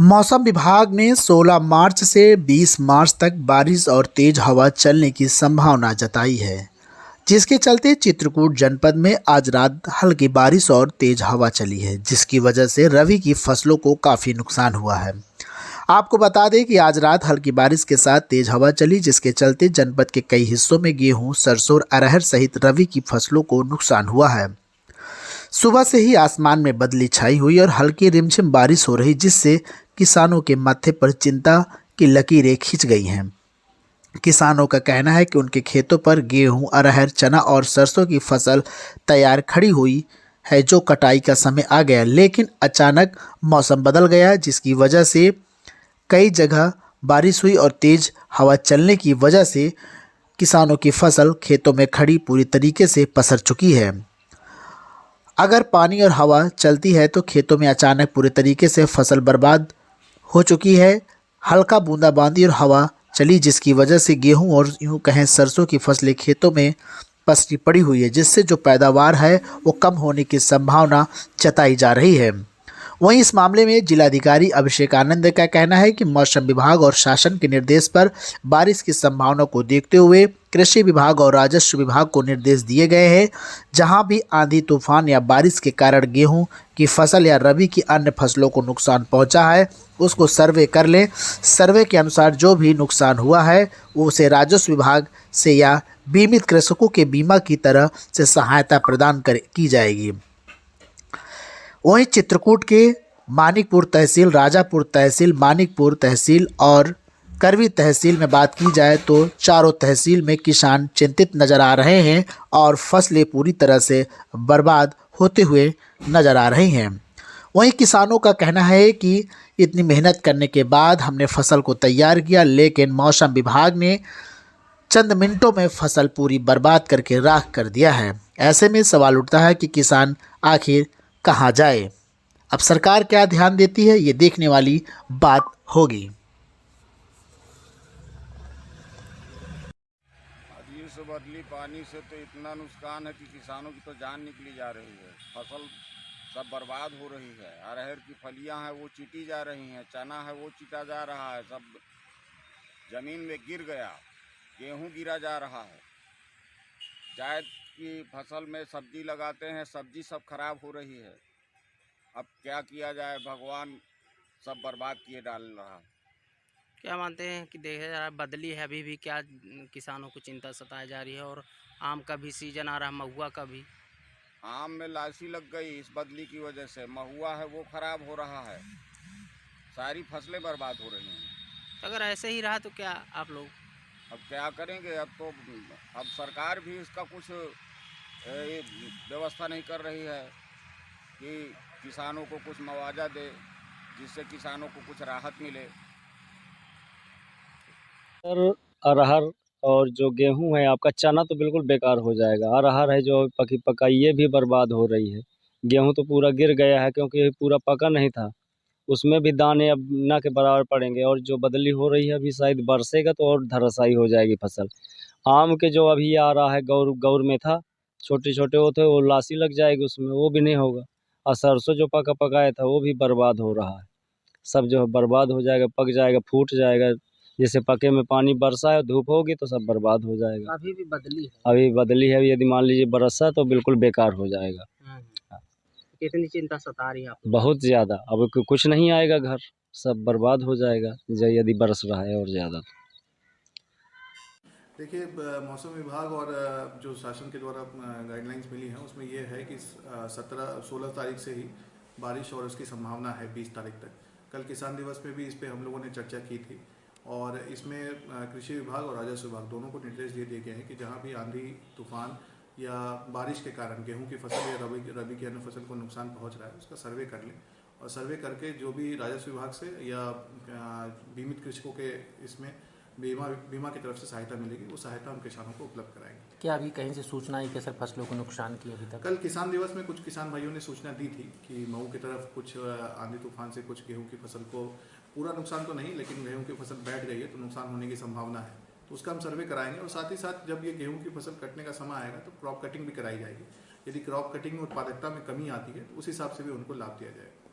मौसम विभाग ने 16 मार्च से 20 मार्च तक बारिश और तेज हवा चलने की संभावना जताई है, जिसके चलते चित्रकूट जनपद में आज रात हल्की बारिश और तेज हवा चली है, जिसकी वजह से रबी की फसलों को काफ़ी नुकसान हुआ है। आपको बता दें कि आज रात हल्की बारिश के साथ तेज हवा चली, जिसके चलते जनपद के कई हिस्सों में गेहूं, सरसों और अरहर सहित रबी की फसलों को नुकसान हुआ है। सुबह से ही आसमान में बदली छाई हुई और हल्की रिमझिम बारिश हो रही, जिससे किसानों के माथे पर चिंता की लकीरें खिंच गई हैं। किसानों का कहना है कि उनके खेतों पर गेहूं, अरहर, चना और सरसों की फसल तैयार खड़ी हुई है, जो कटाई का समय आ गया, लेकिन अचानक मौसम बदल गया, जिसकी वजह से कई जगह बारिश हुई और तेज हवा चलने की वजह से किसानों की फसल खेतों में खड़ी पूरी तरीके से पसर चुकी है। अगर पानी और हवा चलती है तो खेतों में अचानक पूरे तरीके से फसल बर्बाद हो चुकी है। हल्का बूंदाबांदी और हवा चली, जिसकी वजह से गेहूं और यूं कहें सरसों की फसलें खेतों में पसरी पड़ी हुई है, जिससे जो पैदावार है वो कम होने की संभावना जताई जा रही है। वहीं इस मामले में जिलाधिकारी अभिषेक आनंद का कहना है कि मौसम विभाग और शासन के निर्देश पर बारिश की संभावना को देखते हुए कृषि विभाग और राजस्व विभाग को निर्देश दिए गए हैं। जहां भी आंधी तूफान या बारिश के कारण गेहूं की फसल या रबी की अन्य फसलों को नुकसान पहुंचा है, उसको सर्वे कर लें। सर्वे के अनुसार जो भी नुकसान हुआ है उसे राजस्व विभाग से या बीमित कृषकों के बीमा की तरह से सहायता प्रदान की जाएगी। वहीं चित्रकूट के मानिकपुर तहसील, राजापुर तहसील, मानिकपुर तहसील और करवी तहसील में बात की जाए तो चारों तहसील में किसान चिंतित नजर आ रहे हैं और फसलें पूरी तरह से बर्बाद होते हुए नजर आ रही हैं। वहीं किसानों का कहना है कि इतनी मेहनत करने के बाद हमने फसल को तैयार किया, लेकिन मौसम विभाग ने चंद मिनटों में फसल पूरी बर्बाद करके राख कर दिया है। ऐसे में सवाल उठता है कि किसान आखिर कहाँ जाए। अब सरकार क्या ध्यान देती है, ये देखने वाली बात होगी। बारिश से बदली पानी से तो इतना नुकसान है कि किसानों की तो जान निकली जा रही है। फसल सब बर्बाद हो रही है। अरहर की फलियां हैं वो चीटी जा रही हैं, चना है वो चीटा जा रहा है, सब जमीन में गिर गया। गेहूं गिरा जा रहा है। जायद की फसल में सब्जी लगाते हैं, सब्जी सब खराब हो रही है। अब क्या किया जाए, भगवान सब बर्बाद किए डाल रहा है। क्या मानते हैं कि देखा जा रहा है बदली है अभी भी, क्या किसानों को चिंता सताई जा रही है? और आम का भी सीजन आ रहा है, महुआ का भी। आम में लासी लग गई इस बदली की वजह से। महुआ है वो खराब हो रहा है। सारी फसलें बर्बाद हो रही हैं। तो अगर ऐसे ही रहा तो क्या आप लोग अब क्या करेंगे? अब सरकार भी इसका कुछ व्यवस्था नहीं कर रही है कि किसानों को कुछ मुआवजा दे, जिससे किसानों को कुछ राहत मिले। और अरहर और जो गेहूं है आपका, चना तो बिल्कुल बेकार हो जाएगा। अरहर है जो पकी पकाई, ये भी बर्बाद हो रही है। गेहूं तो पूरा गिर गया है क्योंकि ये पूरा पका नहीं था। उसमें भी दाने अब ना के बराबर पड़ेंगे, और जो बदली हो रही है अभी शायद बरसेगा तो और धराशायी हो जाएगी फसल। आम के जो अभी आ रहा है, गौर गौर में था, छोटे छोटे वो थे, वो लासी लग जाएगी उसमें, वो भी नहीं होगा। और सरसों जो पका पकाया था वो भी बर्बाद हो रहा है। सब जो है बर्बाद हो जाएगा, पक जाएगा, फूट जाएगा। जैसे पके में पानी बरसा है, धूप होगी तो सब बर्बाद हो जाएगा। अभी भी बदली है? अभी बदली है, यदि मान लीजिए बरसा तो बिल्कुल बेकार हो जाएगा। कितनी चिंता सता रही है आपको? बहुत ज़्यादा। अब कुछ नहीं आएगा घर, सब बर्बाद हो जाएगा यदि बरस रहा है और ज़्यादा। देखिए, मौसम विभाग और जो शासन के द्वारा गाइडलाइंस मिली हैं उसमें ये है कि 16 तारीख से ही बारिश और उसकी संभावना है 20 तारीख तक। कल किसान दिवस पे भी इस पे हम लोगों ने चर्चा की थी, और इसमें कृषि विभाग और राजस्व विभाग दोनों को निर्देश दिए गए हैं कि जहाँ भी आंधी तूफान या बारिश के कारण गेहूं की फसल या रबी की अन्य फसल को नुकसान पहुँच रहा है, उसका सर्वे कर लें, और सर्वे करके जो भी राजस्व विभाग से या बीमित कृषकों के इसमें बीमा की तरफ से सहायता मिलेगी, वो सहायता हम किसानों को उपलब्ध कराएंगे। क्या अभी कहीं से सूचना आई कि सर फसलों को नुकसान की अभी तक? कल किसान दिवस में कुछ किसान भाइयों ने सूचना दी थी कि मऊ की तरफ कुछ आंधी तूफान से कुछ गेहूं की फसल को, पूरा नुकसान तो नहीं लेकिन गेहूं की फसल बैठ गई है तो नुकसान होने की संभावना है, तो उसका हम सर्वे कराएंगे। और साथ ही साथ जब ये गेहूं की फसल कटने का समय आएगा तो क्रॉप कटिंग भी कराई जाएगी। यदि क्रॉप कटिंग में उत्पादकता में कमी आती है तो उस हिसाब से भी उनको लाभ दिया जाएगा।